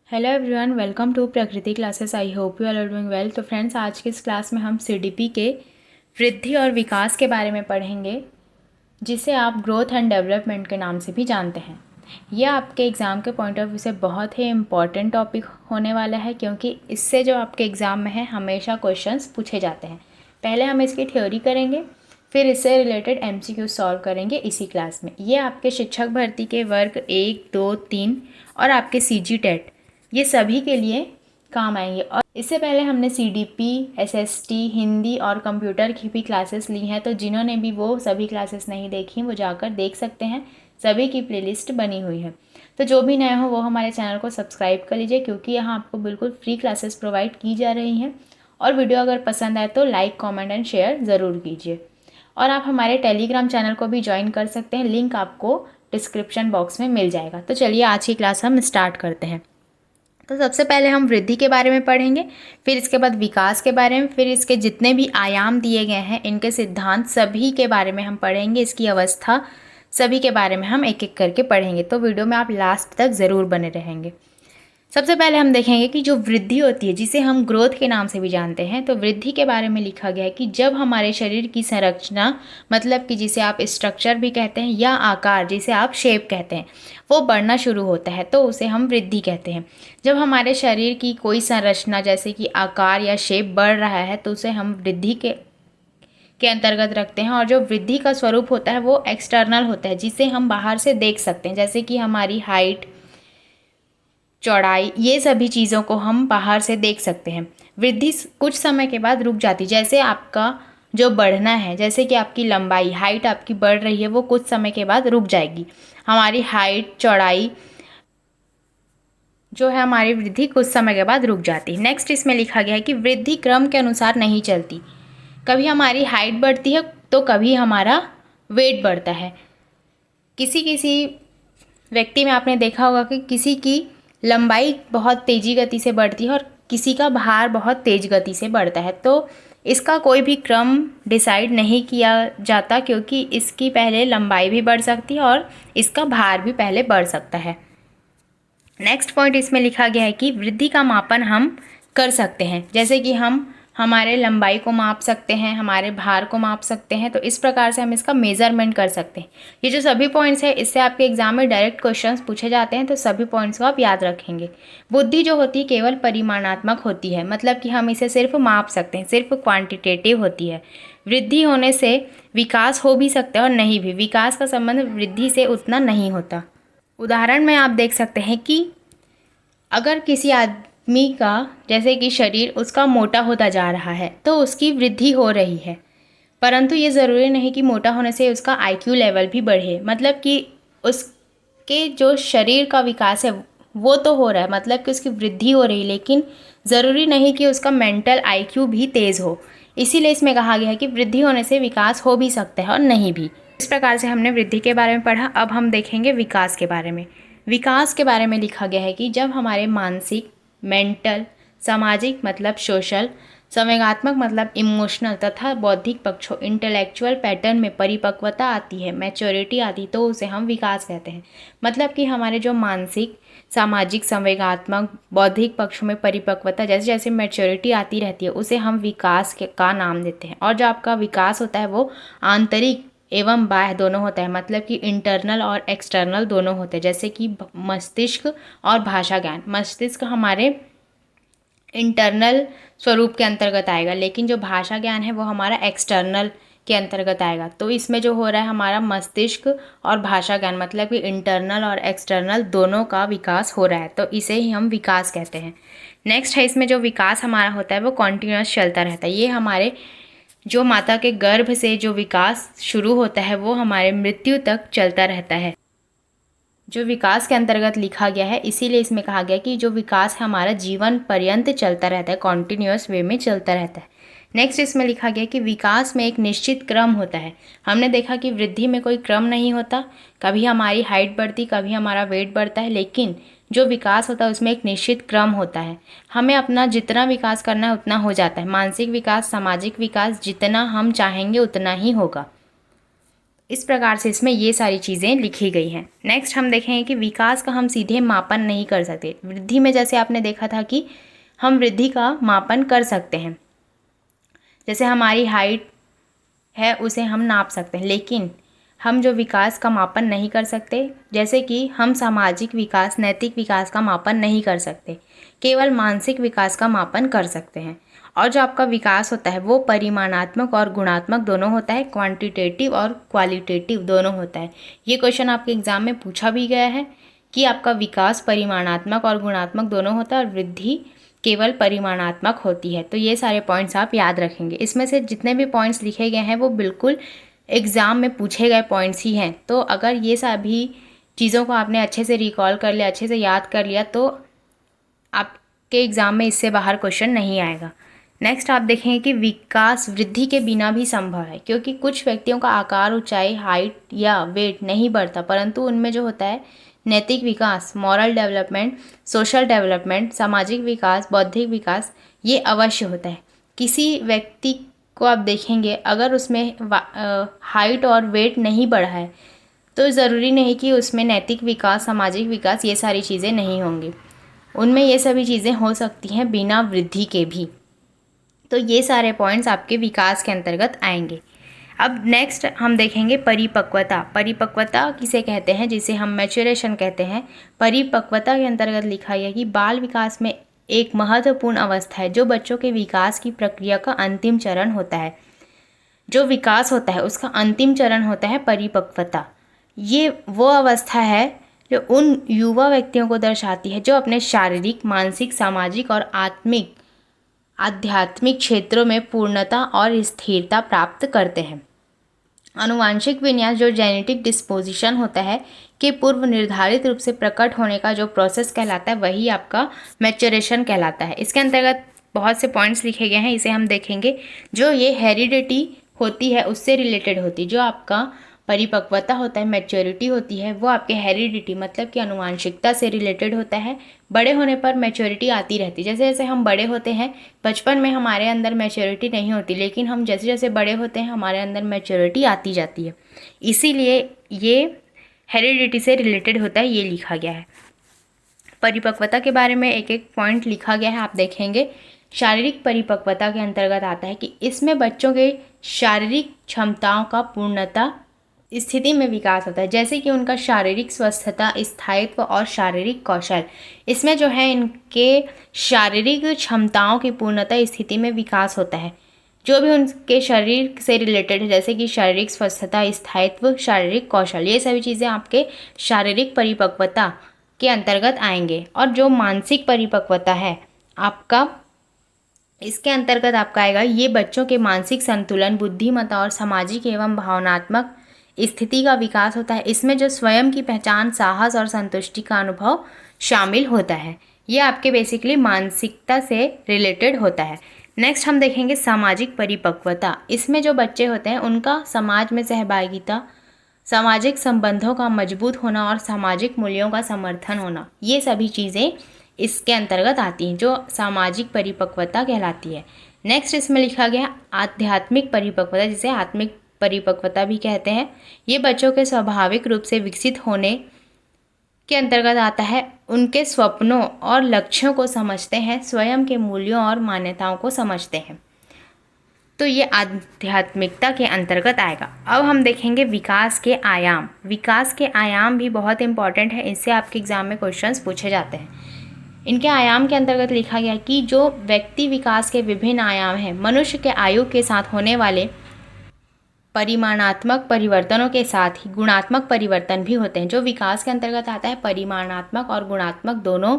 Hello everyone, welcome to Prakriti classes. I hope you are doing well. तो friends, आज की इस क्लास में हम सीडीपी के वृद्धि और विकास के बारे में पढ़ेंगे, जिसे आप ग्रोथ एंड डेवलपमेंट के नाम से भी जानते हैं। यह आपके एग्ज़ाम के पॉइंट ऑफ व्यू से बहुत ही इम्पॉर्टेंट टॉपिक होने वाला है, क्योंकि इससे जो आपके एग्ज़ाम में है हमेशा क्वेश्चंस पूछे जाते हैं। पहले हम इसकी थ्योरी करेंगे, फिर इससे रिलेटेड एमसीक्यू सॉल्व करेंगे इसी क्लास में। ये आपके शिक्षक भर्ती के वर्ग 1, 2, 3 और आपके सीजी टेट, ये सभी के लिए काम आएंगे। और इससे पहले हमने सीडीपी, एसएसटी, हिंदी और कंप्यूटर की भी क्लासेस ली हैं, तो जिन्होंने भी वो सभी क्लासेस नहीं देखी वो जाकर देख सकते हैं। सभी की प्लेलिस्ट बनी हुई है। तो जो भी नए हो वो हमारे चैनल को सब्सक्राइब कर लीजिए, क्योंकि यहाँ आपको बिल्कुल फ्री क्लासेस प्रोवाइड की जा रही हैं। और वीडियो अगर पसंद आए तो लाइक, कॉमेंट एंड शेयर ज़रूर कीजिए। और आप हमारे टेलीग्राम चैनल को भी ज्वाइन कर सकते हैं, लिंक आपको डिस्क्रिप्शन बॉक्स में मिल जाएगा। तो चलिए आज की क्लास हम स्टार्ट करते हैं। तो सबसे पहले हम वृद्धि के बारे में पढ़ेंगे, फिर इसके बाद विकास के बारे में, फिर इसके जितने भी आयाम दिए गए हैं, इनके सिद्धांत सभी के बारे में हम पढ़ेंगे। इसकी अवस्था सभी के बारे में हम एक एक करके पढ़ेंगे। तो वीडियो में आप लास्ट तक ज़रूर बने रहेंगे। सबसे पहले हम देखेंगे कि जो वृद्धि होती है, जिसे हम ग्रोथ के नाम से भी जानते हैं, तो वृद्धि के बारे में लिखा गया है कि जब हमारे शरीर की संरचना, मतलब कि जिसे आप स्ट्रक्चर भी कहते हैं, या आकार जिसे आप शेप कहते हैं, वो बढ़ना शुरू होता है तो उसे हम वृद्धि कहते हैं। जब हमारे शरीर की कोई संरचना जैसे कि आकार या शेप बढ़ रहा है तो उसे हम वृद्धि के अंतर्गत रखते हैं। और जो वृद्धि का स्वरूप होता है वो एक्सटर्नल होता है, जिसे हम बाहर से देख सकते हैं, जैसे कि हमारी हाइट, चौड़ाई, ये सभी चीज़ों को हम बाहर से देख सकते हैं। वृद्धि कुछ समय के बाद रुक जाती, जैसे आपका जो बढ़ना है, जैसे कि आपकी लंबाई, हाइट आपकी बढ़ रही है, वो कुछ समय के बाद रुक जाएगी। हमारी हाइट, चौड़ाई जो है, हमारी वृद्धि कुछ समय के बाद रुक जाती है। नेक्स्ट इसमें लिखा गया है कि वृद्धि क्रम के अनुसार नहीं चलती। कभी हमारी हाइट बढ़ती है तो कभी हमारा वेट बढ़ता है। किसी किसी व्यक्ति में आपने देखा होगा कि किसी की लंबाई बहुत तेज़ी गति से बढ़ती है और किसी का भार बहुत तेज़ गति से बढ़ता है। तो इसका कोई भी क्रम डिसाइड नहीं किया जाता, क्योंकि इसकी पहले लंबाई भी बढ़ सकती है और इसका भार भी पहले बढ़ सकता है। नेक्स्ट पॉइंट इसमें लिखा गया है कि वृद्धि का मापन हम कर सकते हैं, जैसे कि हम हमारे लंबाई को माप सकते हैं, हमारे भार को माप सकते हैं। तो इस प्रकार से हम इसका मेजरमेंट कर सकते हैं। ये जो सभी पॉइंट्स हैं, इससे आपके एग्जाम में डायरेक्ट क्वेश्चंस पूछे जाते हैं, तो सभी पॉइंट्स को आप याद रखेंगे। बुद्धि जो होती है केवल परिमाणात्मक होती है, मतलब कि हम इसे सिर्फ माप सकते हैं, सिर्फ क्वांटिटेटिव होती है। वृद्धि होने से विकास हो भी सकता है और नहीं भी। विकास का संबंध वृद्धि से उतना नहीं होता। उदाहरण में आप देख सकते हैं कि अगर किसी आदमी का, जैसे कि शरीर उसका मोटा होता जा रहा है, तो उसकी वृद्धि हो रही है, परंतु ये ज़रूरी नहीं कि मोटा होने से उसका आईक्यू लेवल भी बढ़े। मतलब कि उसके जो शरीर का विकास है वो तो हो रहा है, मतलब कि उसकी वृद्धि हो रही, लेकिन ज़रूरी नहीं कि उसका मेंटल आईक्यू भी तेज़ हो। इसीलिए इसमें कहा गया है कि वृद्धि होने से विकास हो भी सकता है और नहीं भी। इस प्रकार से हमने वृद्धि के बारे में पढ़ा। अब हम देखेंगे विकास के बारे में। विकास के बारे में लिखा गया है कि जब हमारे मानसिक, मेंटल, सामाजिक मतलब सोशल, संवेगात्मक मतलब इमोशनल तथा बौद्धिक पक्षों, इंटेलेक्चुअल पैटर्न में परिपक्वता आती है, मैच्योरिटी आती, तो उसे हम विकास कहते हैं। मतलब कि हमारे जो मानसिक, सामाजिक, संवेगात्मक, बौद्धिक पक्षों में परिपक्वता, जैसे जैसे मैच्योरिटी आती रहती है, उसे हम विकास का नाम देते हैं। और जो आपका विकास होता है वो आंतरिक एवं बाह्य दोनों होता है, मतलब कि इंटरनल और एक्सटर्नल दोनों होते हैं। जैसे कि मस्तिष्क और भाषा ज्ञान। मस्तिष्क हमारे इंटरनल स्वरूप के अंतर्गत आएगा, लेकिन जो भाषा ज्ञान है वो हमारा एक्सटर्नल के अंतर्गत आएगा। तो इसमें जो हो रहा है, हमारा मस्तिष्क और भाषा ज्ञान, मतलब कि इंटरनल और एक्सटर्नल दोनों का विकास हो रहा है, तो इसे ही हम विकास कहते हैं। नेक्स्ट है, इसमें जो विकास हमारा होता है वो कॉन्टिन्यूअस चलता रहता है। ये हमारे जो माता के गर्भ से जो विकास शुरू होता है वो हमारे मृत्यु तक चलता रहता है, जो विकास के अंतर्गत लिखा गया है। इसीलिए इसमें कहा गया कि जो विकास है हमारा जीवन पर्यंत चलता रहता है, कॉन्टिन्यूअस वे में चलता रहता है। नेक्स्ट इसमें लिखा गया कि विकास में एक निश्चित क्रम होता है। हमने देखा कि वृद्धि में कोई क्रम नहीं होता, कभी हमारी हाइट बढ़ती, कभी हमारा वेट बढ़ता है, लेकिन जो विकास होता है उसमें एक निश्चित क्रम होता है। हमें अपना जितना विकास करना है उतना हो जाता है। मानसिक विकास, सामाजिक विकास, जितना हम चाहेंगे उतना ही होगा। इस प्रकार से इसमें ये सारी चीज़ें लिखी गई हैं। नेक्स्ट हम देखेंगे कि विकास का हम सीधे मापन नहीं कर सकते। वृद्धि में जैसे आपने देखा था कि हम वृद्धि का मापन कर सकते हैं, जैसे हमारी हाइट है उसे हम नाप सकते हैं, लेकिन हम जो विकास का मापन नहीं कर सकते, जैसे कि हम सामाजिक विकास, नैतिक विकास का मापन नहीं कर सकते, केवल मानसिक विकास का मापन कर सकते हैं। और जो आपका विकास होता है वो परिमाणात्मक और गुणात्मक दोनों होता है, क्वांटिटेटिव और क्वालिटेटिव दोनों होता है। ये क्वेश्चन आपके एग्जाम में पूछा भी गया है कि आपका विकास परिमाणात्मक और गुणात्मक दोनों होता है और वृद्धि केवल परिमाणात्मक होती है। तो ये सारे पॉइंट्स आप याद रखेंगे। इसमें से जितने भी पॉइंट्स लिखे गए हैं वो बिल्कुल एग्ज़ाम में पूछे गए पॉइंट्स ही हैं। तो अगर ये सभी चीज़ों को आपने अच्छे से रिकॉल कर लिया, अच्छे से याद कर लिया, तो आपके एग्ज़ाम में इससे बाहर क्वेश्चन नहीं आएगा। नेक्स्ट आप देखेंगे कि विकास वृद्धि के बिना भी संभव है, क्योंकि कुछ व्यक्तियों का आकार, ऊंचाई, हाइट या वेट नहीं बढ़ता, परंतु उनमें जो होता है नैतिक विकास, मॉरल डेवलपमेंट, सोशल डेवलपमेंट, सामाजिक विकास, बौद्धिक विकास, ये अवश्य होता है। किसी व्यक्ति को आप देखेंगे अगर उसमें हाइट और वेट नहीं बढ़ा है तो ज़रूरी नहीं कि उसमें नैतिक विकास, सामाजिक विकास, ये सारी चीज़ें नहीं होंगी। उनमें ये सभी चीज़ें हो सकती हैं बिना वृद्धि के भी। तो ये सारे पॉइंट्स आपके विकास के अंतर्गत आएंगे। अब नेक्स्ट हम देखेंगे परिपक्वता। परिपक्वता किसे कहते हैं, जिसे हम मैच्योरेशन कहते हैं। परिपक्वता के अंतर्गत लिखा गया कि बाल विकास में एक महत्वपूर्ण अवस्था है जो बच्चों के विकास की प्रक्रिया का अंतिम चरण होता है। जो विकास होता है उसका अंतिम चरण होता है परिपक्वता। ये वो अवस्था है जो उन युवा व्यक्तियों को दर्शाती है जो अपने शारीरिक, मानसिक, सामाजिक और आध्यात्मिक क्षेत्रों में पूर्णता और स्थिरता प्राप्त करते हैं। आनुवांशिक विन्यास, जो जेनेटिक डिस्पोजिशन होता है, के पूर्व निर्धारित रूप से प्रकट होने का जो प्रोसेस कहलाता है वही आपका मैच्योरेशन कहलाता है। इसके अंतर्गत बहुत से पॉइंट्स लिखे गए हैं, इसे हम देखेंगे। जो ये हेरिडिटी होती है उससे रिलेटेड होती है। जो आपका परिपक्वता होता है, मैच्योरिटी होती है, वो आपके हेरिडिटी मतलब कि आनुवांशिकता से रिलेटेड होता है। बड़े होने पर मैच्योरिटी आती रहती है। जैसे जैसे हम बड़े होते हैं, बचपन में हमारे अंदर मैच्योरिटी नहीं होती, लेकिन हम जैसे जैसे बड़े होते हैं हमारे अंदर मैच्योरिटी आती जाती है। इसीलिए ये हेरिडिटी से रिलेटेड होता है, ये लिखा गया है। परिपक्वता के बारे में एक एक पॉइंट लिखा गया है, आप देखेंगे। शारीरिक परिपक्वता के अंतर्गत आता है कि इसमें बच्चों के शारीरिक क्षमताओं का पूर्णता स्थिति में विकास होता है, जैसे कि उनका शारीरिक स्वस्थता, स्थायित्व और शारीरिक कौशल। इसमें जो है इनके शारीरिक क्षमताओं की पूर्णता स्थिति में विकास होता है, जो भी उनके शरीर से रिलेटेड है, जैसे कि शारीरिक स्वस्थता, स्थायित्व, शारीरिक कौशल, ये सभी चीज़ें आपके शारीरिक परिपक्वता के अंतर्गत आएंगे। और जो मानसिक परिपक्वता है आपका, इसके अंतर्गत आपका आएगा ये बच्चों के मानसिक संतुलन, बुद्धिमत्ता और सामाजिक एवं भावनात्मक स्थिति का विकास होता है। इसमें जो स्वयं की पहचान, साहस और संतुष्टि का अनुभव शामिल होता है। ये आपके बेसिकली मानसिकता से रिलेटेड होता है। नेक्स्ट हम देखेंगे सामाजिक परिपक्वता। इसमें जो बच्चे होते हैं उनका समाज में सहभागिता, सामाजिक संबंधों का मजबूत होना और सामाजिक मूल्यों का समर्थन होना, ये सभी चीज़ें इसके अंतर्गत आती हैं, जो सामाजिक परिपक्वता कहलाती है। नेक्स्ट इसमें लिखा गया आध्यात्मिक परिपक्वता, जिसे आत्मिक परिपक्वता भी कहते हैं। ये बच्चों के स्वाभाविक रूप से विकसित होने के अंतर्गत आता है। उनके स्वप्नों और लक्ष्यों को समझते हैं, स्वयं के मूल्यों और मान्यताओं को समझते हैं। तो ये आध्यात्मिकता के अंतर्गत आएगा। अब हम देखेंगे विकास के आयाम। विकास के आयाम भी बहुत इंपॉर्टेंट है, इससे आपके एग्जाम में क्वेश्चंस पूछे जाते हैं। इनके आयाम के अंतर्गत लिखा गया कि जो व्यक्ति विकास के विभिन्न आयाम हैं, मनुष्य के आयु के साथ होने वाले परिमाणात्मक परिवर्तनों के साथ ही गुणात्मक परिवर्तन भी होते हैं। जो विकास के अंतर्गत आता है, परिमाणात्मक और गुणात्मक दोनों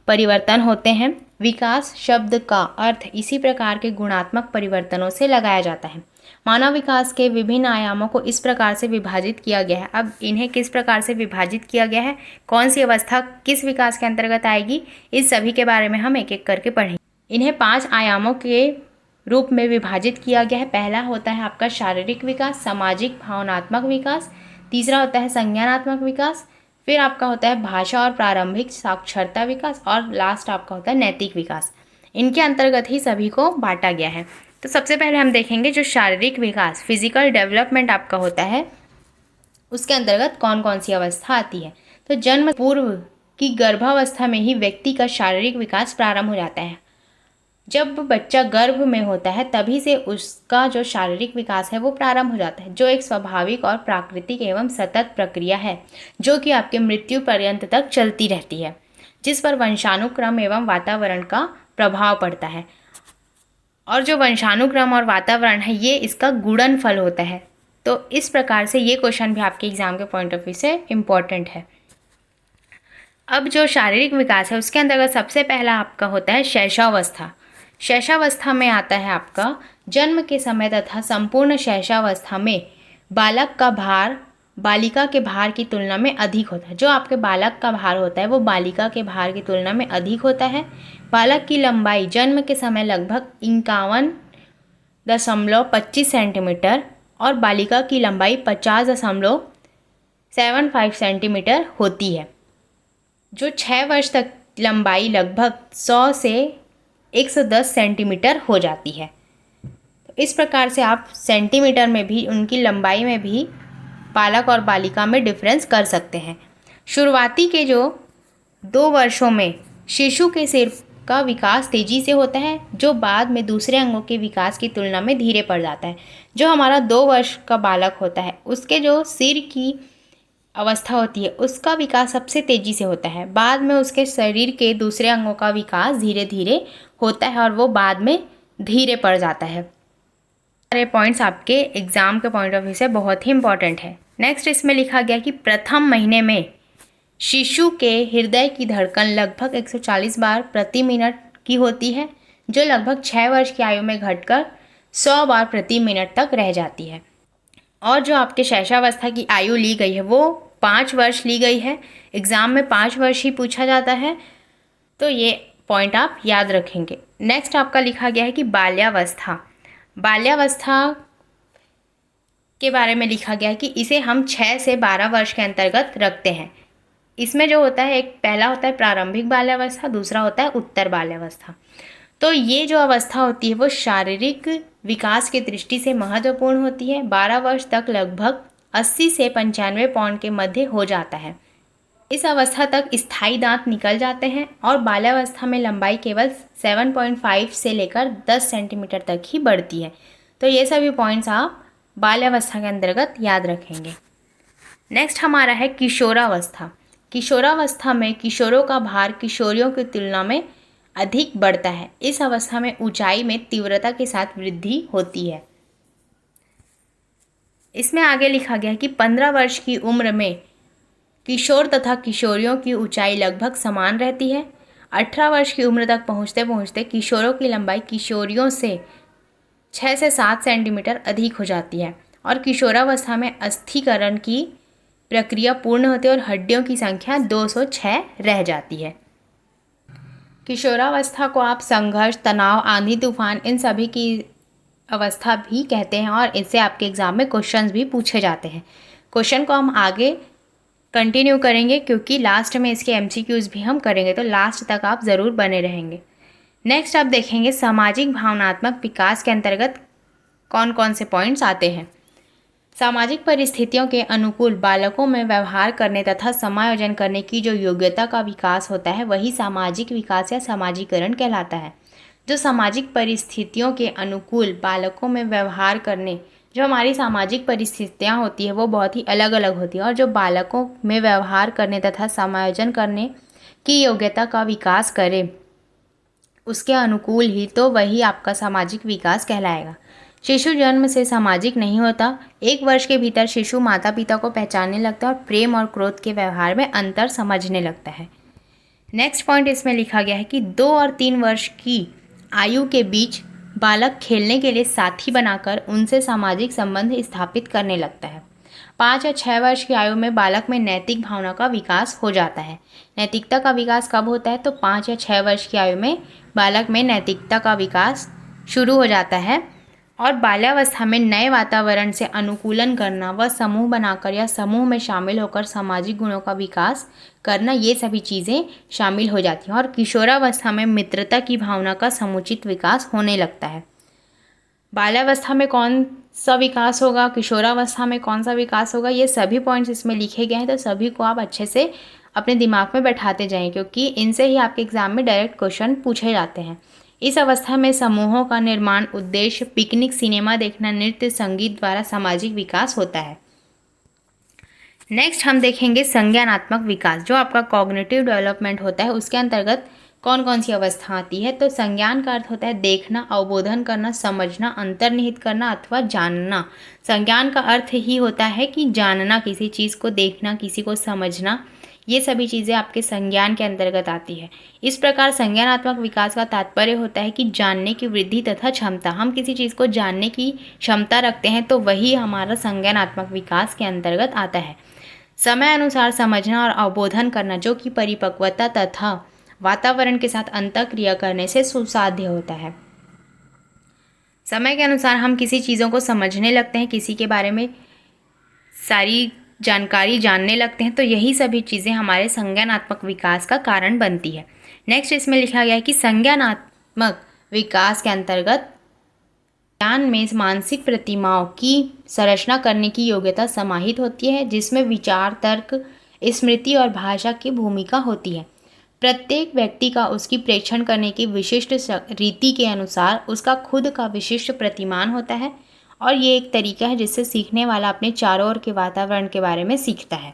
परिवर्तन होते हैं। विकास शब्द का अर्थ इसी प्रकार के गुणात्मक परिवर्तनों से लगाया जाता है। मानव विकास के विभिन्न आयामों को इस प्रकार से विभाजित किया गया है। अब इन्हें किस प्रकार से विभाजित किया गया है, कौन सी अवस्था किस विकास के अंतर्गत आएगी, इस सभी के बारे में हम एक एक करके पढ़ेंगे। इन्हें 5 आयामों के रूप में विभाजित किया गया है। पहला होता है आपका शारीरिक विकास, सामाजिक भावनात्मक विकास, तीसरा होता है संज्ञानात्मक विकास, फिर आपका होता है भाषा और प्रारंभिक साक्षरता विकास, और लास्ट आपका होता है नैतिक विकास। इनके अंतर्गत ही सभी को बांटा गया है। तो सबसे पहले हम देखेंगे जो शारीरिक विकास, फिजिकल डेवलपमेंट आपका होता है, उसके अंतर्गत कौन कौन सी अवस्था आती है। तो जन्म पूर्व की गर्भावस्था में ही व्यक्ति का शारीरिक विकास प्रारंभ हो जाता है। जब बच्चा गर्भ में होता है तभी से उसका जो शारीरिक विकास है वो प्रारंभ हो जाता है, जो एक स्वाभाविक और प्राकृतिक एवं सतत प्रक्रिया है जो कि आपके मृत्यु पर्यंत तक चलती रहती है, जिस पर वंशानुक्रम एवं वातावरण का प्रभाव पड़ता है। और जो वंशानुक्रम और वातावरण है ये इसका गुणनफल होता है। तो इस प्रकार से ये क्वेश्चन भी आपके एग्जाम के पॉइंट ऑफ व्यू से इम्पॉर्टेंट है। अब जो शारीरिक विकास है उसके अंतर्गत सबसे पहला आपका होता है शैशवावस्था। शैशवावस्था में आता है आपका जन्म के समय तथा संपूर्ण शैशवावस्था में बालक का भार बालिका के भार की तुलना में अधिक होता है। जो आपके बालक का भार होता है वो बालिका के भार की तुलना में अधिक होता है। बालक की लंबाई जन्म के समय लगभग 51.25 सेंटीमीटर और बालिका की लंबाई 50.75 सेंटीमीटर होती है। जो 6 वर्ष तक लंबाई लगभग 100 से 110 सेंटीमीटर हो जाती है। तो इस प्रकार से आप सेंटीमीटर में भी उनकी लंबाई में भी बालक और बालिका में डिफरेंस कर सकते हैं। शुरुआती के जो 2 वर्षों में शिशु के सिर का विकास तेजी से होता है, जो बाद में दूसरे अंगों के विकास की तुलना में धीरे पड़ जाता है। जो हमारा 2 वर्ष का बालक होता है उसके जो सिर की अवस्था होती है उसका विकास सबसे तेजी से होता है। बाद में उसके शरीर के दूसरे अंगों का विकास धीरे धीरे होता है और वो बाद में धीरे पड़ जाता है। सारे पॉइंट्स आपके एग्जाम के पॉइंट ऑफ व्यू से बहुत ही इंपॉर्टेंट है। नेक्स्ट इसमें लिखा गया कि प्रथम महीने में शिशु के हृदय की धड़कन लगभग 140 बार प्रति मिनट की होती है, जो लगभग 6 वर्ष की आयु में घटकर 100 बार प्रति मिनट तक रह जाती है। और जो आपके शैशवावस्था की आयु ली गई है वो 5 वर्ष ली गई है। एग्ज़ाम में 5 वर्ष ही पूछा जाता है, तो ये पॉइंट आप याद रखेंगे। नेक्स्ट आपका लिखा गया है कि बाल्यावस्था। बाल्यावस्था के बारे में लिखा गया है कि इसे हम 6 से 12 वर्ष के अंतर्गत रखते हैं। इसमें जो होता है एक पहला होता है प्रारंभिक बाल्यावस्था, दूसरा होता है उत्तर बाल्यावस्था। तो ये जो अवस्था होती है वो शारीरिक विकास की दृष्टि से महत्वपूर्ण होती है। 12 वर्ष तक लगभग 80 से 95 पाउंड के मध्य हो जाता है। इस अवस्था तक स्थायी दांत निकल जाते हैं और बाल्यावस्था में लंबाई केवल 7.5 से लेकर 10 सेंटीमीटर तक ही बढ़ती है। तो ये सभी पॉइंट्स आप बाल्यावस्था के अंतर्गत याद रखेंगे। नेक्स्ट हमारा है किशोरावस्था। किशोरावस्था में किशोरों का भार किशोरियों की तुलना में अधिक बढ़ता है। इस अवस्था में ऊंचाई में तीव्रता के साथ वृद्धि होती है। इसमें आगे लिखा गया है कि 15 वर्ष की उम्र में किशोर तथा किशोरियों की ऊंचाई लगभग समान रहती है। 18 वर्ष की उम्र तक पहुंचते पहुंचते किशोरों की लंबाई किशोरियों से 6 से 7 सेंटीमीटर अधिक हो जाती है और किशोरावस्था में अस्थिकरण की प्रक्रिया पूर्ण होती है और हड्डियों की संख्या 206 रह जाती है। किशोरावस्था को आप संघर्ष, तनाव, आंधी तूफान इन सभी की अवस्था भी कहते हैं और इससे आपके एग्ज़ाम में क्वेश्चंस भी पूछे जाते हैं। क्वेश्चन को हम आगे कंटिन्यू करेंगे क्योंकि लास्ट में इसके एमसीक्यूज़ भी हम करेंगे, तो लास्ट तक आप ज़रूर बने रहेंगे। नेक्स्ट आप देखेंगे सामाजिक भावनात्मक विकास के अंतर्गत कौन कौन से पॉइंट्स आते हैं। सामाजिक परिस्थितियों के अनुकूल बालकों में व्यवहार करने तथा समायोजन करने की जो योग्यता का विकास होता है वही सामाजिक विकास या समाजीकरण कहलाता है। जो सामाजिक परिस्थितियों के अनुकूल बालकों में व्यवहार करने, जो हमारी सामाजिक परिस्थितियाँ होती है वो बहुत ही अलग अलग होती है और जो बालकों में व्यवहार करने तथा समायोजन करने की योग्यता का विकास करे उसके अनुकूल ही तो वही आपका सामाजिक विकास कहलाएगा। शिशु जन्म से सामाजिक नहीं होता। 1 वर्ष के भीतर शिशु माता पिता को पहचानने लगता है और प्रेम और क्रोध के व्यवहार में अंतर समझने लगता है। नेक्स्ट पॉइंट इसमें लिखा गया है कि 2 और 3 वर्ष की आयु के बीच बालक खेलने के लिए साथी बनाकर उनसे सामाजिक संबंध स्थापित करने लगता है। 5 या 6 वर्ष की आयु में बालक में नैतिक भावना का विकास हो जाता है। नैतिकता का विकास कब होता है? तो 5 या 6 वर्ष की आयु में बालक में नैतिकता का विकास शुरू हो जाता है और बाल्यावस्था में नए वातावरण से अनुकूलन करना व समूह बनाकर या समूह में शामिल होकर सामाजिक गुणों का विकास करना, ये सभी चीज़ें शामिल हो जाती हैं और किशोरावस्था में मित्रता की भावना का समुचित विकास होने लगता है। बाल्यावस्था में कौन सा विकास होगा, किशोरावस्था में कौन सा विकास होगा, ये सभी पॉइंट्स इसमें लिखे गए हैं। तो सभी को आप अच्छे से अपने दिमाग में बैठाते जाएं, क्योंकि इनसे ही आपके एग्जाम में डायरेक्ट क्वेश्चन पूछे जाते हैं। इस अवस्था में समूहों का निर्माण, उद्देश्य, पिकनिक, सिनेमा देखना, नृत्य, संगीत द्वारा सामाजिक विकास होता है। नेक्स्ट हम देखेंगे संज्ञानात्मक विकास, जो आपका कॉग्निटिव डेवलपमेंट होता है, उसके अंतर्गत कौन कौन सी अवस्था आती है। तो संज्ञान का अर्थ होता है देखना, अवबोधन करना, समझना, अंतर्निहित करना अथवा जानना। संज्ञान का अर्थ ही होता है कि जानना, किसी चीज़ को देखना, किसी को समझना, ये सभी चीज़ें आपके संज्ञान के अंतर्गत आती है। इस प्रकार संज्ञानात्मक विकास का तात्पर्य होता है कि जानने की वृद्धि तथा क्षमता। हम किसी चीज़ को जानने की क्षमता रखते हैं तो वही हमारा संज्ञानात्मक विकास के अंतर्गत आता है। समय अनुसार समझना और अवबोधन करना, जो कि परिपक्वता तथा वातावरण के साथ अंतःक्रिया करने से सुसाध्य होता है। समय के अनुसार हम किसी चीज़ों को समझने लगते हैं, किसी के बारे में सारी जानकारी जानने लगते हैं, तो यही सभी चीज़ें हमारे संज्ञानात्मक विकास का कारण बनती है। नेक्स्ट इसमें लिखा गया है कि संज्ञानात्मक विकास के अंतर्गत ज्ञान में मानसिक प्रतिमाओं की संरचना करने की योग्यता समाहित होती है, जिसमें विचार, तर्क, स्मृति और भाषा की भूमिका होती है। प्रत्येक व्यक्ति का उसकी प्रेक्षण करने की विशिष्ट रीति के अनुसार उसका खुद का विशिष्ट प्रतिमान होता है, और ये एक तरीका है जिससे सीखने वाला अपने चारों ओर के वातावरण के बारे में सीखता है।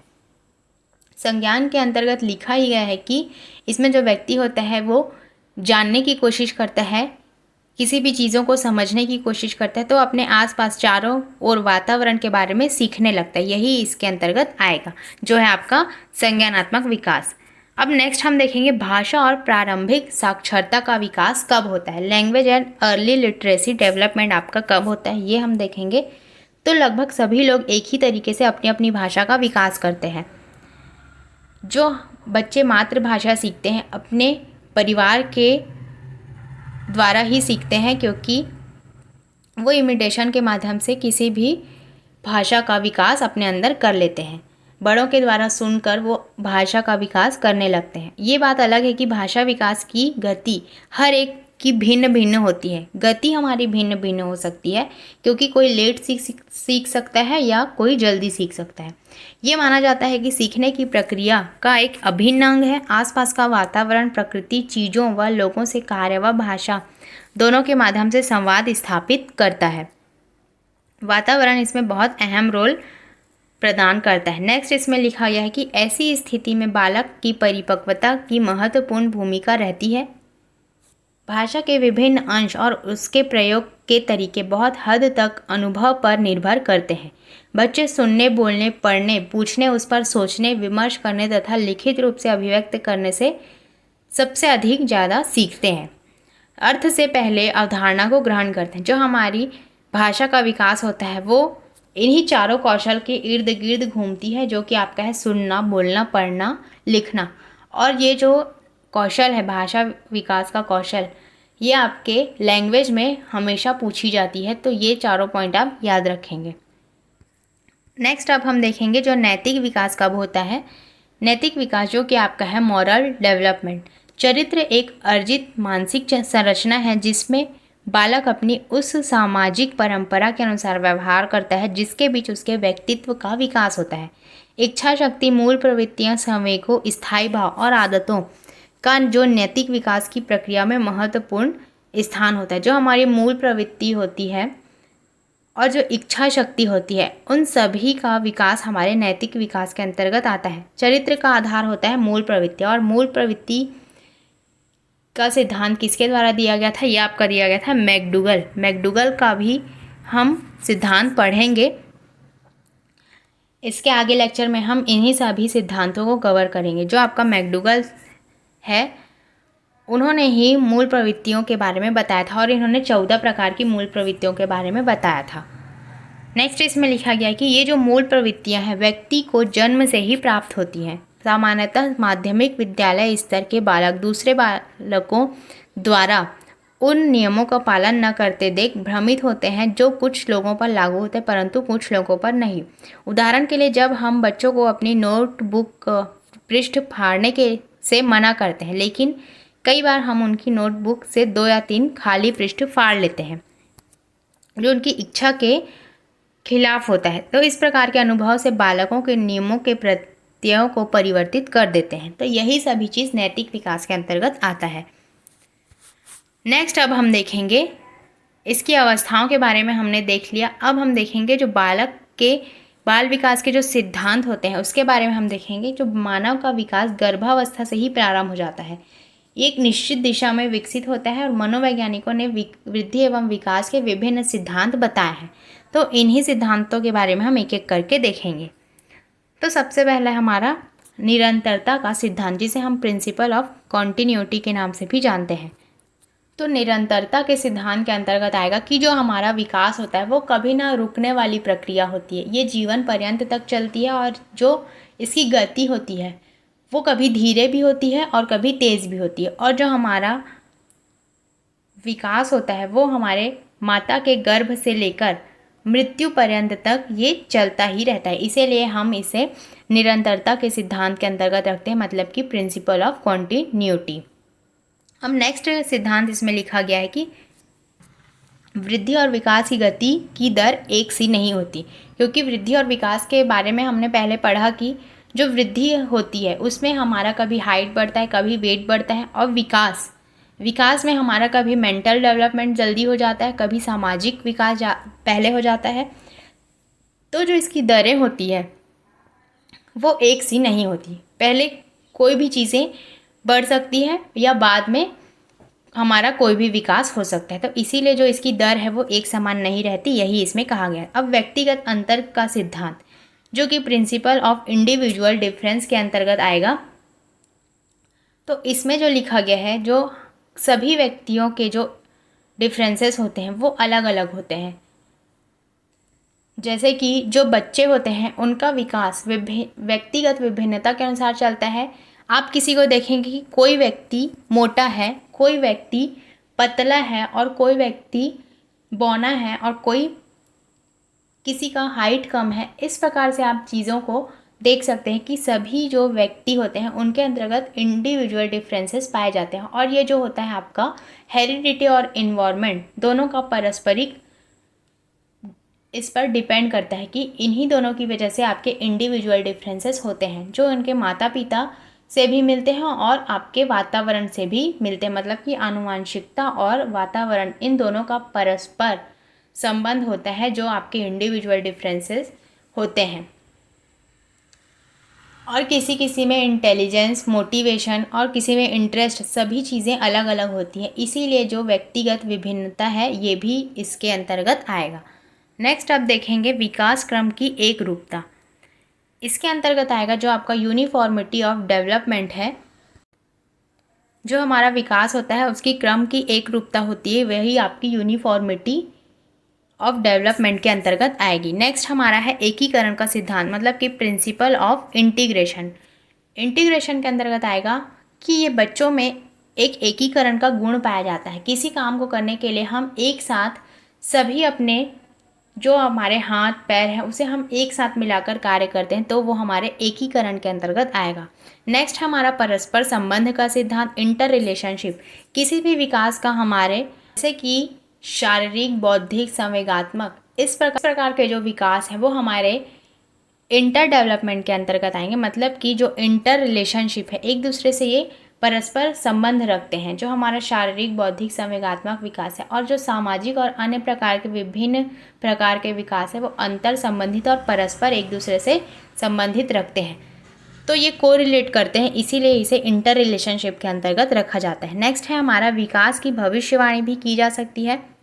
संज्ञान के अंतर्गत लिखा ही गया है कि इसमें जो व्यक्ति होता है वो जानने की कोशिश करता है, किसी भी चीज़ों को समझने की कोशिश करता है, तो अपने आसपास चारों ओर वातावरण के बारे में सीखने लगता है। यही इसके अंतर्गत आएगा, जो है आपका संज्ञानात्मक विकास। अब नेक्स्ट हम देखेंगे भाषा और प्रारंभिक साक्षरता का विकास कब होता है। Language and early literacy development आपका कब होता है, ये हम देखेंगे। तो लगभग सभी लोग एक ही तरीके से अपनी अपनी भाषा का विकास करते हैं। जो बच्चे मातृभाषा सीखते हैं अपने परिवार के द्वारा ही सीखते हैं, क्योंकि वो इमिटेशन के माध्यम से किसी भी भाषा का विकास अपने अंदर कर लेते हैं। बड़ों के द्वारा सुनकर वो भाषा का विकास करने लगते हैं। ये बात अलग है कि भाषा विकास की गति हर एक की भिन्न भिन्न होती है। गति हमारी भिन्न भिन्न हो सकती है, क्योंकि कोई लेट सीख सकता है या कोई जल्दी सीख सकता है। ये माना जाता है कि सीखने की प्रक्रिया का एक अभिन्न अंग है। आसपास का वातावरण, प्रकृति, चीज़ों व लोगों से कार्य व भाषा दोनों के माध्यम से संवाद स्थापित करता है। वातावरण इसमें बहुत अहम रोल प्रदान करता है। नेक्स्ट इसमें लिखा गया है कि ऐसी स्थिति में बालक की परिपक्वता की महत्वपूर्ण भूमिका रहती है। भाषा के विभिन्न अंश और उसके प्रयोग के तरीके बहुत हद तक अनुभव पर निर्भर करते हैं। बच्चे सुनने, बोलने, पढ़ने, पूछने, उस पर सोचने, विमर्श करने तथा लिखित रूप से अभिव्यक्त करने से सबसे अधिक ज़्यादा सीखते हैं। अर्थ से पहले अवधारणा को ग्रहण करते हैं। जो हमारी भाषा का विकास होता है वो इन्हीं चारों कौशल के इर्द गिर्द घूमती है, जो कि आपका है सुनना, बोलना, पढ़ना, लिखना। और ये जो कौशल है, भाषा विकास का कौशल, ये आपके लैंग्वेज में हमेशा पूछी जाती है। तो ये चारों पॉइंट आप याद रखेंगे। नेक्स्ट अब हम देखेंगे जो नैतिक विकास कब होता है। नैतिक विकास जो कि आपका है मॉरल डेवलपमेंट। चरित्र एक अर्जित मानसिक संरचना है जिसमें बालक अपनी उस सामाजिक परंपरा के अनुसार व्यवहार करता है जिसके बीच उसके व्यक्तित्व का विकास होता है। इच्छा शक्ति, मूल प्रवृत्तियां, संवेगों, स्थायी भाव और आदतों का जो नैतिक विकास की प्रक्रिया में महत्वपूर्ण स्थान होता है। जो हमारी मूल प्रवृत्ति होती है और जो इच्छा शक्ति होती है, उन सभी का विकास हमारे नैतिक विकास के अंतर्गत आता है। चरित्र का आधार होता है मूल प्रवृत्ति, और मूल प्रवृत्ति का सिद्धांत किसके द्वारा दिया गया था? यह आपका दिया गया था मैकडूगल। मैकडूगल का भी हम सिद्धांत पढ़ेंगे। इसके आगे लेक्चर में हम इन्हीं सभी सिद्धांतों को कवर करेंगे। जो आपका मैकडूगल है, उन्होंने ही मूल प्रवृत्तियों के बारे में बताया था, और इन्होंने 14 प्रकार की मूल प्रवृत्तियों के बारे में बताया था। नेक्स्ट इसमें लिखा गया है कि ये जो मूल प्रवृत्तियां हैं व्यक्ति को जन्म से ही प्राप्त होती हैं। सामान्यतः माध्यमिक विद्यालय स्तर के बालक दूसरे बालकों द्वारा उन नियमों का पालन न करते देख भ्रमित होते हैं जो कुछ लोगों पर लागू होते हैं परंतु कुछ लोगों पर नहीं। उदाहरण के लिए, जब हम बच्चों को अपनी नोटबुक पृष्ठ फाड़ने के से मना करते हैं, लेकिन कई बार हम उनकी नोटबुक से 2 या 3 खाली पृष्ठ फाड़ लेते हैं। जो उनकी इच्छा के खिलाफ होता है। तो इस प्रकार के अनुभव से बालकों के नियमों के प्रत्ययों को परिवर्तित कर देते हैं। तो यही सभी चीज़ नैतिक विकास के अंतर्गत आता है। नेक्स्ट अब हम देखेंगे, इसकी अवस्थाओं के बारे में हमने देख लिया। अब हम देखेंगे जो बालक के बाल विकास के जो सिद्धांत होते हैं उसके बारे में हम देखेंगे। जो मानव का विकास गर्भावस्था से ही प्रारंभ हो जाता है, एक निश्चित दिशा में विकसित होता है और मनोवैज्ञानिकों ने वृद्धि एवं विकास के विभिन्न सिद्धांत बताए हैं। तो इन्हीं सिद्धांतों के बारे में हम एक एक करके देखेंगे। तो सबसे पहला हमारा निरंतरता का सिद्धांत, जिसे हम प्रिंसिपल ऑफ कॉन्टिन्यूटी के नाम से भी जानते हैं। तो निरंतरता के सिद्धांत के अंतर्गत आएगा कि जो हमारा विकास होता है वो कभी ना रुकने वाली प्रक्रिया होती है, ये जीवन पर्यंत तक चलती है। और जो इसकी गति होती है वो कभी धीरे भी होती है और कभी तेज़ भी होती है। और जो हमारा विकास होता है वो हमारे माता के गर्भ से लेकर मृत्यु पर्यंत तक ये चलता ही रहता है। इसीलिए हम इसे निरंतरता के सिद्धांत के अंतर्गत रखते हैं, मतलब कि प्रिंसिपल ऑफ कॉन्टिन्यूटी। अब नेक्स्ट सिद्धांत इसमें लिखा गया है कि वृद्धि और विकास की गति की दर एक सी नहीं होती। क्योंकि वृद्धि और विकास के बारे में हमने पहले पढ़ा कि जो वृद्धि होती है उसमें हमारा कभी हाइट बढ़ता है, कभी वेट बढ़ता है। और विकास में हमारा कभी मेंटल डेवलपमेंट जल्दी हो जाता है, कभी सामाजिक विकास पहले हो जाता है। तो जो इसकी दरें होती है वो एक सी नहीं होती। पहले कोई भी चीज़ें बढ़ सकती है या बाद में हमारा कोई भी विकास हो सकता है। तो इसीलिए जो इसकी दर है वो एक समान नहीं रहती, यही इसमें कहा गया है। अब व्यक्तिगत अंतर का सिद्धांत, जो कि प्रिंसिपल ऑफ इंडिविजुअल डिफरेंस के अंतर्गत आएगा। तो इसमें जो लिखा गया है, जो सभी व्यक्तियों के जो डिफरेंसेस होते हैं वो अलग अलग होते हैं। जैसे कि जो बच्चे होते हैं उनका विकास व्यक्तिगत विभिन्नता के अनुसार चलता है। आप किसी को देखेंगे कि कोई व्यक्ति मोटा है, कोई व्यक्ति पतला है और कोई व्यक्ति बौना है और कोई किसी का हाइट कम है। इस प्रकार से आप चीज़ों को देख सकते हैं कि सभी जो व्यक्ति होते हैं उनके अंतर्गत इंडिविजुअल डिफरेंसेस पाए जाते हैं। और ये जो होता है आपका हेरिडिटी और इन्वायरमेंट दोनों का पारस्परिक इस पर डिपेंड करता है कि इन्हीं दोनों की वजह से आपके इंडिविजुअल डिफरेंसेस होते हैं, जो उनके माता पिता से भी मिलते हैं और आपके वातावरण से भी मिलते हैं। मतलब कि आनुवंशिकता और वातावरण इन दोनों का परस्पर संबंध होता है जो आपके इंडिविजुअल डिफरेंसेस होते हैं। और किसी किसी में इंटेलिजेंस, मोटिवेशन और किसी में इंटरेस्ट, सभी चीज़ें अलग अलग होती हैं। इसीलिए जो व्यक्तिगत विभिन्नता है ये भी इसके अंतर्गत आएगा। नेक्स्ट आप देखेंगे विकास क्रम की एक रूपता। इसके अंतर्गत आएगा जो आपका यूनिफॉर्मिटी ऑफ डेवलपमेंट है। जो हमारा विकास होता है उसकी क्रम की एक रूपता होती है, वही आपकी यूनिफॉर्मिटी ऑफ डेवलपमेंट के अंतर्गत आएगी। नेक्स्ट हमारा है एकीकरण का सिद्धांत, मतलब कि प्रिंसिपल ऑफ इंटीग्रेशन। इंटीग्रेशन के अंतर्गत आएगा कि ये बच्चों में एक एकीकरण का गुण पाया जाता है। किसी काम को करने के लिए हम एक साथ सभी अपने जो हमारे हाथ पैर हैं उसे हम एक साथ मिलाकर कार्य करते हैं, तो वो हमारे एकीकरण के अंतर्गत आएगा। नेक्स्ट हमारा परस्पर संबंध का सिद्धांत, इंटर रिलेशनशिप। किसी भी विकास का हमारे जैसे कि शारीरिक, बौद्धिक, संवेगात्मक, इस प्रकार के जो विकास हैं वो हमारे इंटर डेवलपमेंट के अंतर्गत आएंगे। मतलब कि जो इंटर रिलेशनशिप है एक दूसरे से ये परस्पर संबंध रखते हैं। जो हमारा शारीरिक, बौद्धिक, संवेगात्मक विकास है और जो सामाजिक और अन्य प्रकार के विभिन्न प्रकार के विकास है वो अंतर संबंधित और परस्पर एक दूसरे से संबंधित रखते हैं। तो ये कोरिलेट करते हैं, इसीलिए इसे इंटर रिलेशनशिप के अंतर्गत रखा जाता है। नेक्स्ट है हमारा विकास की भविष्यवाणी भी की जा सकती है।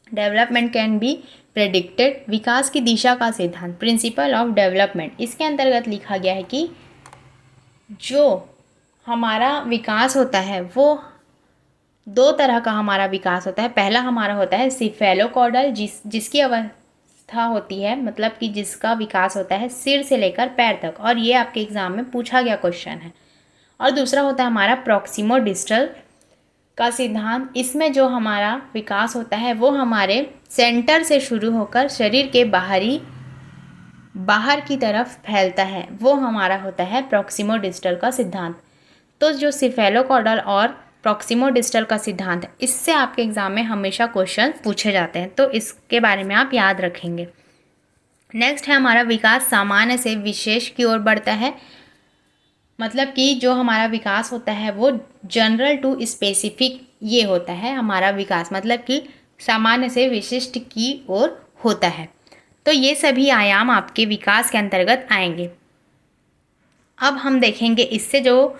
Development can be predicted. विकास की दिशा का सिद्धांत, प्रिंसिपल ऑफ डेवलपमेंट। इसके अंतर्गत लिखा गया है कि जो हमारा विकास होता है वो दो तरह का हमारा विकास होता है। पहला हमारा होता है सिफेलोकॉर्डल, जिसकी अवस्था होती है, मतलब कि जिसका विकास होता है सिर से लेकर पैर तक, और ये आपके एग्जाम में पूछा गया क्वेश्चन है। और दूसरा होता है हमारा प्रॉक्सिमो डिस्टल का सिद्धांत। इसमें जो हमारा विकास होता है वो हमारे सेंटर से शुरू होकर शरीर के बाहर की तरफ फैलता है, वो हमारा होता है प्रॉक्सिमो डिस्टल का सिद्धांत। तो जो सिफेलोकॉर्डल और प्रॉक्सिमो डिस्टल का सिद्धांत है। इससे आपके एग्जाम में हमेशा क्वेश्चन पूछे जाते हैं, तो इसके बारे में आप याद रखेंगे। नेक्स्ट है हमारा विकास सामान्य से विशेष की ओर बढ़ता है। मतलब कि जो हमारा विकास होता है वो जनरल टू स्पेसिफिक ये होता है हमारा विकास, मतलब कि सामान्य से विशिष्ट की ओर होता है। तो ये सभी आयाम आपके विकास के अंतर्गत आएंगे। अब हम देखेंगे इससे जो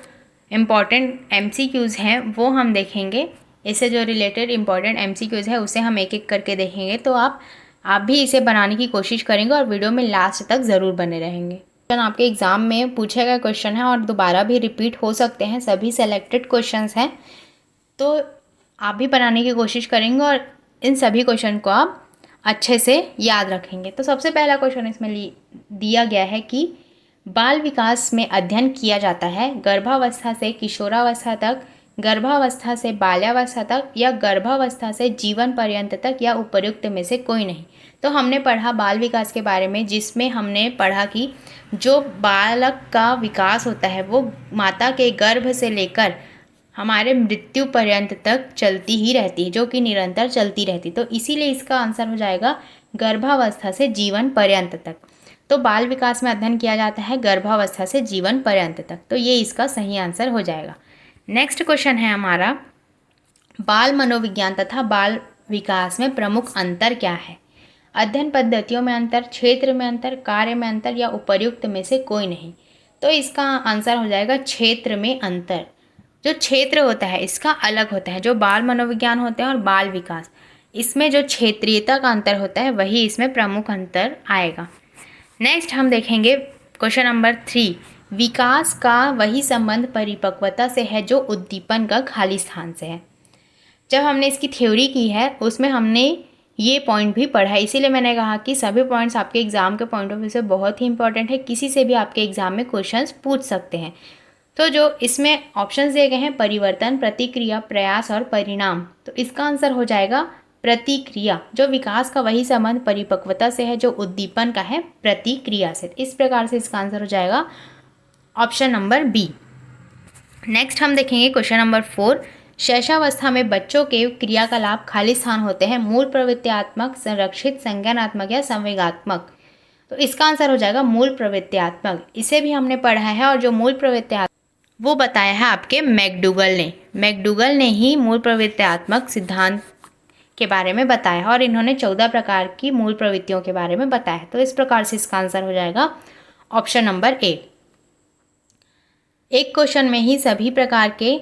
इम्पॉर्टेंट MCQs हैं वो हम देखेंगे। इससे जो रिलेटेड इम्पॉर्टेंट MCQs है उसे हम एक एक करके देखेंगे। तो आप भी इसे बनाने की कोशिश करेंगे और वीडियो में लास्ट तक ज़रूर बने रहेंगे। क्वेश्चन आपके एग्ज़ाम में पूछे गए क्वेश्चन है और दोबारा भी रिपीट हो सकते हैं, सभी सेलेक्टेड क्वेश्चंस हैं, तो आप भी बनाने की कोशिश करेंगे और इन सभी क्वेश्चन को आप अच्छे से याद रखेंगे। तो सबसे पहला क्वेश्चन इसमें दिया गया है कि बाल विकास में अध्ययन किया जाता है गर्भावस्था से किशोरावस्था तक, गर्भावस्था से बाल्यावस्था तक या गर्भावस्था से जीवन पर्यंत तक या उपर्युक्त में से कोई नहीं। तो हमने पढ़ा बाल विकास के बारे में, जिसमें हमने पढ़ा कि जो बालक का विकास होता है वो माता के गर्भ से लेकर हमारे मृत्यु पर्यंत तक चलती ही रहती है, जो कि निरंतर चलती रहती। तो इसीलिए इसका आंसर हो जाएगा गर्भावस्था से जीवन पर्यंत तक। तो बाल विकास में अध्ययन किया जाता है गर्भावस्था से जीवन पर्यंत तक, तो ये इसका सही आंसर हो जाएगा। नेक्स्ट क्वेश्चन है हमारा, बाल मनोविज्ञान तथा बाल विकास में प्रमुख अंतर क्या है? अध्ययन पद्धतियों में अंतर, क्षेत्र में अंतर, कार्य में अंतर या उपर्युक्त में से कोई नहीं। तो इसका आंसर हो जाएगा क्षेत्र में अंतर। जो क्षेत्र होता है इसका अलग होता है, जो बाल मनोविज्ञान होते हैं और बाल विकास, इसमें जो क्षेत्रीयता का अंतर होता है वही इसमें प्रमुख अंतर आएगा। नेक्स्ट हम देखेंगे क्वेश्चन नंबर 3, विकास का वही संबंध परिपक्वता से है जो उद्दीपन का खाली स्थान से है। जब हमने इसकी थ्योरी की है उसमें हमने ये पॉइंट भी पढ़ा है, इसीलिए मैंने कहा कि सभी पॉइंट्स आपके एग्जाम के पॉइंट ऑफ व्यू से बहुत ही इंपॉर्टेंट है, किसी से भी आपके एग्जाम में क्वेश्चंस पूछ सकते हैं। तो जो इसमें ऑप्शंस दिए गए हैं परिवर्तन, प्रतिक्रिया, प्रयास और परिणाम, तो इसका आंसर हो जाएगा प्रतिक्रिया। जो विकास का वही संबंध परिपक्वता से है जो उद्दीपन का है प्रतिक्रिया से। इस प्रकार से इसका आंसर हो जाएगा ऑप्शन नंबर बी। नेक्स्ट हम देखेंगे क्वेश्चन नंबर 4, शैशवावस्था में बच्चों के क्रियाकलाप खाली स्थान होते हैं मूल प्रवृत्त्यात्मक, संरक्षित, संज्ञानात्मक या संवेगात्मक। तो इसका आंसर हो जाएगा मूल प्रवृत्त्यात्मक। इसे भी हमने पढ़ा है और जो मूल प्रवृत्त्यात्मक वो बताया है आपके मैकडूगल ने ही मूल प्रवृत्त्यात्मक सिद्धांत के बारे में बताया और इन्होंने 14 प्रकार की मूल प्रवृत्तियों के बारे में बताया। तो इस प्रकार से इसका आंसर हो जाएगा ऑप्शन नंबर ए। एक क्वेश्चन में ही सभी प्रकार के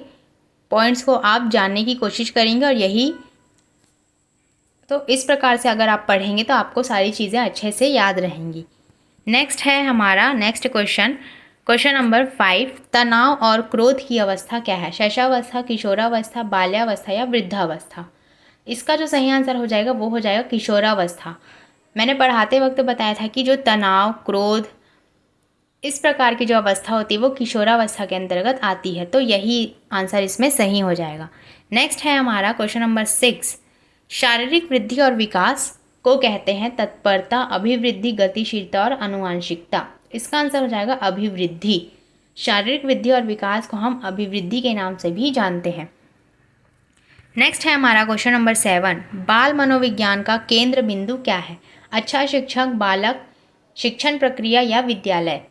पॉइंट्स को आप जानने की कोशिश करेंगे और यही तो इस प्रकार से अगर आप पढ़ेंगे तो आपको सारी चीज़ें अच्छे से याद रहेंगी। नेक्स्ट है हमारा नेक्स्ट क्वेश्चन नंबर 5, तनाव और क्रोध की अवस्था क्या है? शैशवावस्था, किशोरावस्था, बाल्यावस्था या वृद्धावस्था? इसका जो सही आंसर हो जाएगा वो हो जाएगा किशोरावस्था। मैंने पढ़ाते वक्त बताया था कि जो तनाव, क्रोध, इस प्रकार की जो अवस्था होती है वो किशोरावस्था के अंतर्गत आती है, तो यही आंसर इसमें सही हो जाएगा। नेक्स्ट है हमारा क्वेश्चन नंबर 6, शारीरिक वृद्धि और विकास को कहते हैं तत्परता, अभिवृद्धि, गतिशीलता और आनुवांशिकता। इसका आंसर हो जाएगा अभिवृद्धि। शारीरिक वृद्धि और विकास को हम अभिवृद्धि के नाम से भी जानते हैं। नेक्स्ट है हमारा क्वेश्चन नंबर 7, बाल मनोविज्ञान का केंद्र बिंदु क्या है? अच्छा शिक्षक, बालक, शिक्षण प्रक्रिया या विद्यालय?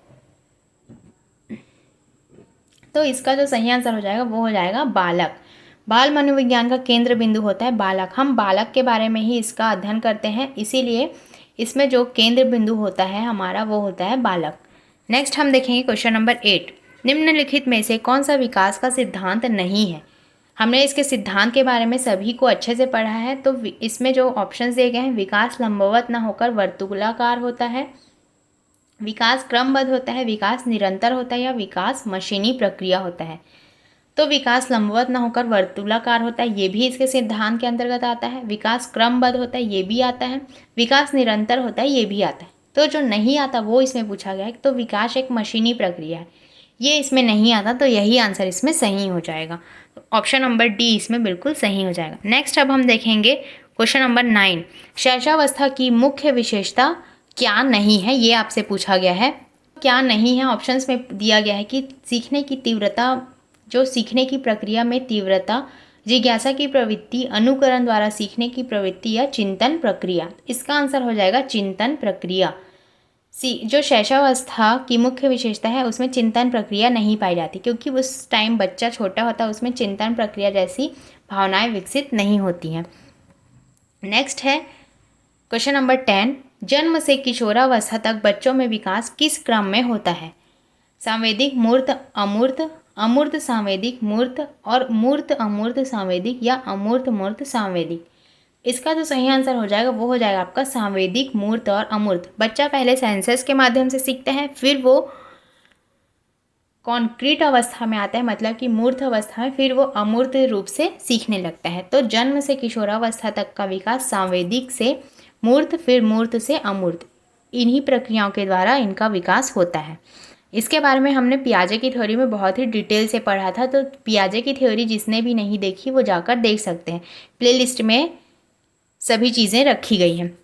तो इसका जो सही आंसर हो जाएगा वो हो जाएगा बालक। बाल मनोविज्ञान का केंद्र बिंदु होता है बालक। हम बालक के बारे में ही इसका अध्ययन करते हैं, इसीलिए इसमें जो केंद्र बिंदु होता है हमारा वो होता है बालक। नेक्स्ट हम देखेंगे क्वेश्चन नंबर 8, निम्नलिखित में से कौन सा विकास का सिद्धांत नहीं है? हमने इसके सिद्धांत के बारे में सभी को अच्छे से पढ़ा है। तो इसमें जो ऑप्शंस दिए गए हैं, विकास लंबवत न होकर वर्तुलाकार होता है, विकास क्रमबद्ध होता है, विकास निरंतर होता है या विकास मशीनी प्रक्रिया होता है। तो विकास लंबवत न होकर वर्तुलाकार होता है, ये भी इसके सिद्धांत के अंतर्गत आता है। विकास क्रमबद्ध होता है, ये भी आता है। विकास निरंतर होता है, ये भी आता है। तो जो नहीं आता वो इसमें पूछा गया है, तो विकास एक मशीनी प्रक्रिया है, ये इसमें नहीं आता, तो यही आंसर इसमें सही हो जाएगा। तो ऑप्शन नंबर डी इसमें बिल्कुल सही हो जाएगा। नेक्स्ट अब हम देखेंगे क्वेश्चन नंबर 9, शैशवावस्था की मुख्य विशेषता क्या नहीं है? ये आपसे पूछा गया है। क्या नहीं है ऑप्शंस में दिया गया है कि सीखने की तीव्रता जो सीखने की प्रक्रिया में तीव्रता, जिज्ञासा की प्रवृत्ति, अनुकरण द्वारा सीखने की प्रवृत्ति या चिंतन प्रक्रिया। इसका आंसर हो जाएगा चिंतन प्रक्रिया। जो शैशवावस्था की मुख्य विशेषता है उसमें चिंतन प्रक्रिया नहीं पाई जाती, क्योंकि उस टाइम बच्चा छोटा होता है, उसमें चिंतन प्रक्रिया जैसी भावनाएं विकसित नहीं होती हैं। नेक्स्ट है क्वेश्चन नंबर 10, जन्म से किशोरावस्था तक बच्चों में विकास किस क्रम में होता है? सांवेदिक, मूर्त, अमूर्त, अमूर्त सांवेदिक, मूर्त और मूर्त अमूर्त सांवेदिक या अमूर्त मूर्त सांवेदिक। इसका जो सही आंसर हो जाएगा वो हो जाएगा आपका सांवेदिक, मूर्त और अमूर्त। बच्चा पहले सेंसस के माध्यम से सीखता है, फिर वो कॉन्क्रीट अवस्था में आता है, मतलब कि मूर्त अवस्था में, फिर वो अमूर्त रूप से सीखने लगता है। तो जन्म से किशोरावस्था तक का विकास सांवेदिक से मूर्त, फिर मूर्त से अमूर्त, इन्हीं प्रक्रियाओं के द्वारा इनका विकास होता है। इसके बारे में हमने पियाजे की थ्योरी में बहुत ही डिटेल से पढ़ा था, तो पियाजे की थ्योरी जिसने भी नहीं देखी वो जाकर देख सकते हैं, प्लेलिस्ट में सभी चीज़ें रखी गई हैं।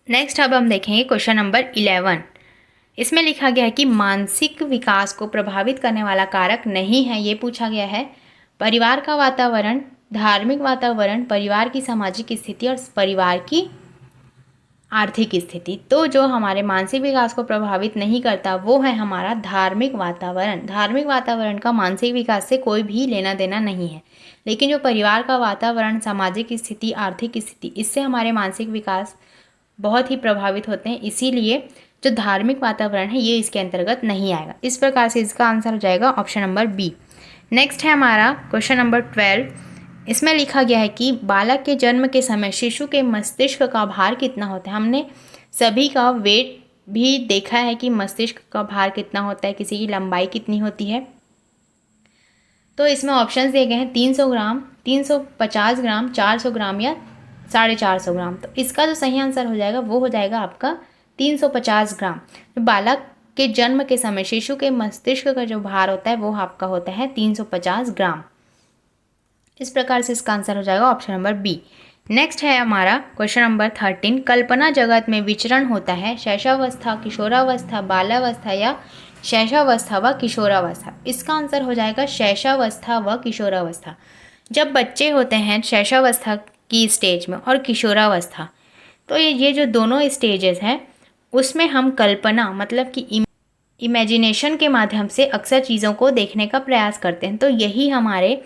नेक्स्ट अब हम देखेंगे क्वेश्चन नंबर 11। इसमें लिखा गया है कि मानसिक विकास को प्रभावित करने वाला कारक नहीं है, ये पूछा गया है। परिवार का वातावरण, धार्मिक वातावरण, परिवार की सामाजिक स्थिति और परिवार की आर्थिक स्थिति। तो जो हमारे मानसिक विकास को प्रभावित नहीं करता वो है हमारा धार्मिक वातावरण। धार्मिक वातावरण का मानसिक विकास से कोई भी लेना देना नहीं है, लेकिन जो परिवार का वातावरण, सामाजिक स्थिति, आर्थिक स्थिति, इससे हमारे मानसिक विकास बहुत ही प्रभावित होते हैं। इसीलिए जो धार्मिक वातावरण है ये इसके अंतर्गत नहीं आएगा। इस प्रकार से इसका आंसर हो जाएगा ऑप्शन नंबर बी। नेक्स्ट है हमारा क्वेश्चन नंबर 12। इसमें लिखा गया है कि बालक के जन्म के समय शिशु के मस्तिष्क का भार कितना होता है? हमने सभी का वेट भी देखा है कि मस्तिष्क का भार कितना होता है, किसी की लंबाई कितनी होती है। तो इसमें ऑप्शंस दिए गए हैं 300 ग्राम, 350 ग्राम, 400 ग्राम या 450 ग्राम। तो इसका जो सही आंसर हो जाएगा वो हो जाएगा आपका 350 ग्राम। तो बालक के जन्म के समय शिशु के मस्तिष्क का जो भार होता है वो आपका होता है 350 ग्राम। इस प्रकार से इसका आंसर हो जाएगा ऑप्शन नंबर बी। नेक्स्ट है हमारा क्वेश्चन नंबर 13। कल्पना जगत में विचरण होता है शैशवावस्था, किशोरावस्था, बाल्यावस्था या शैशवावस्था व किशोरावस्था। इसका आंसर हो जाएगा शैशवावस्था व किशोरावस्था। जब बच्चे होते हैं शैशवावस्था की स्टेज में और किशोरावस्था, तो ये जो दोनों स्टेजेस हैं उसमें हम कल्पना मतलब कि इमेजिनेशन के माध्यम से अक्सर चीज़ों को देखने का प्रयास करते हैं। तो यही हमारे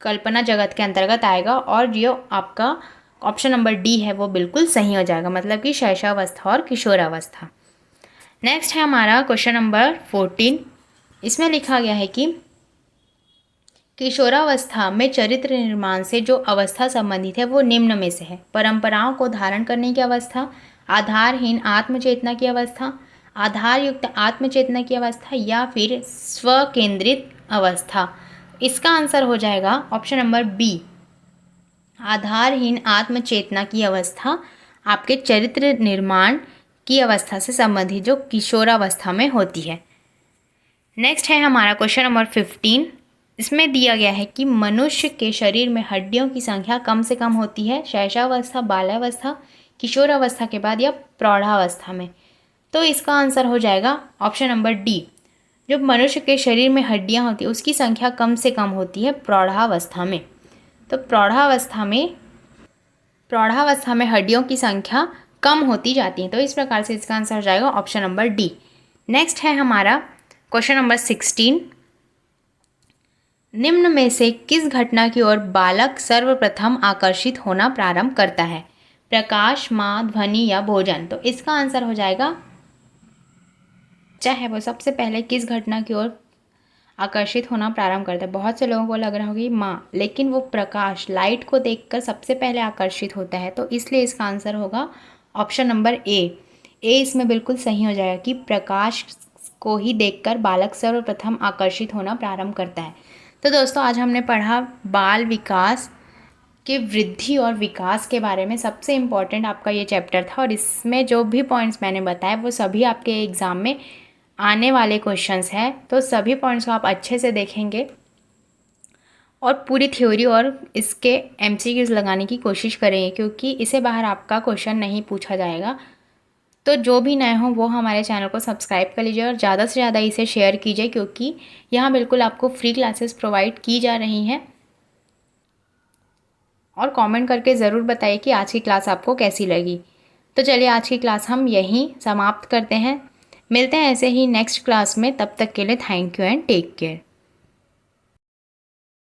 कल्पना जगत के अंतर्गत आएगा और जो आपका ऑप्शन नंबर डी है वो बिल्कुल सही हो जाएगा, मतलब कि शैशवावस्था और किशोरावस्था। नेक्स्ट है हमारा क्वेश्चन नंबर 14। इसमें लिखा गया है कि किशोरावस्था में चरित्र निर्माण से जो अवस्था संबंधित है वो निम्न में से है। परंपराओं को धारण करने की अवस्था, आधारहीन आत्मचेतना की अवस्था, आधारयुक्त आत्मचेतना की अवस्था या फिर स्वकेंद्रित अवस्था। इसका आंसर हो जाएगा ऑप्शन नंबर बी, आधारहीन आत्मचेतना की अवस्था आपके चरित्र निर्माण की अवस्था से संबंधित जो किशोरावस्था में होती है। नेक्स्ट है हमारा क्वेश्चन नंबर 15। इसमें दिया गया है कि मनुष्य के शरीर में हड्डियों की संख्या कम से कम होती है शैशवावस्था, बाल्यावस्था, किशोरावस्था के बाद या प्रौढ़ावस्था में। तो इसका आंसर हो जाएगा ऑप्शन नंबर डी, जो मनुष्य के शरीर में हड्डियां होती है उसकी संख्या कम से कम होती है प्रौढ़ावस्था में। तो प्रौढ़ावस्था में हड्डियों की संख्या कम होती जाती है। तो इस प्रकार से इसका आंसर हो जाएगा ऑप्शन नंबर डी। नेक्स्ट है हमारा क्वेश्चन नंबर 16। निम्न में से किस घटना की ओर बालक सर्वप्रथम आकर्षित होना प्रारंभ करता है? प्रकाश, माँ, ध्वनि या भोजन। तो इसका आंसर हो जाएगा, चाहे वो सबसे पहले किस घटना की ओर आकर्षित होना प्रारंभ करता है। बहुत से लोगों को लग रहा होगा कि माँ, लेकिन वो प्रकाश, लाइट को देखकर सबसे पहले आकर्षित होता है। तो इसलिए इसका आंसर होगा ऑप्शन नंबर ए इसमें बिल्कुल सही हो जाएगा कि प्रकाश को ही देखकर बालक सर्वप्रथम आकर्षित होना प्रारंभ करता है। तो दोस्तों आज हमने पढ़ा बाल विकास के वृद्धि और विकास के बारे में। सबसे इम्पॉर्टेंट आपका ये चैप्टर था और इसमें जो भी पॉइंट्स मैंने बताए वो सभी आपके एग्ज़ाम में आने वाले क्वेश्चंस हैं। तो सभी पॉइंट्स को आप अच्छे से देखेंगे और पूरी थ्योरी और इसके एमसीक्यूज़ लगाने की कोशिश करेंगे, क्योंकि इसे बाहर आपका क्वेश्चन नहीं पूछा जाएगा। तो जो भी नए हों वो हमारे चैनल को सब्सक्राइब कर लीजिए और ज़्यादा से ज़्यादा इसे शेयर कीजिए, क्योंकि यहाँ बिल्कुल आपको फ्री क्लासेस प्रोवाइड की जा रही हैं। और कमेंट करके ज़रूर बताइए कि आज की क्लास आपको कैसी लगी। तो चलिए आज की क्लास हम यहीं समाप्त करते हैं। मिलते हैं ऐसे ही नेक्स्ट क्लास में, तब तक के लिए thank you and take care.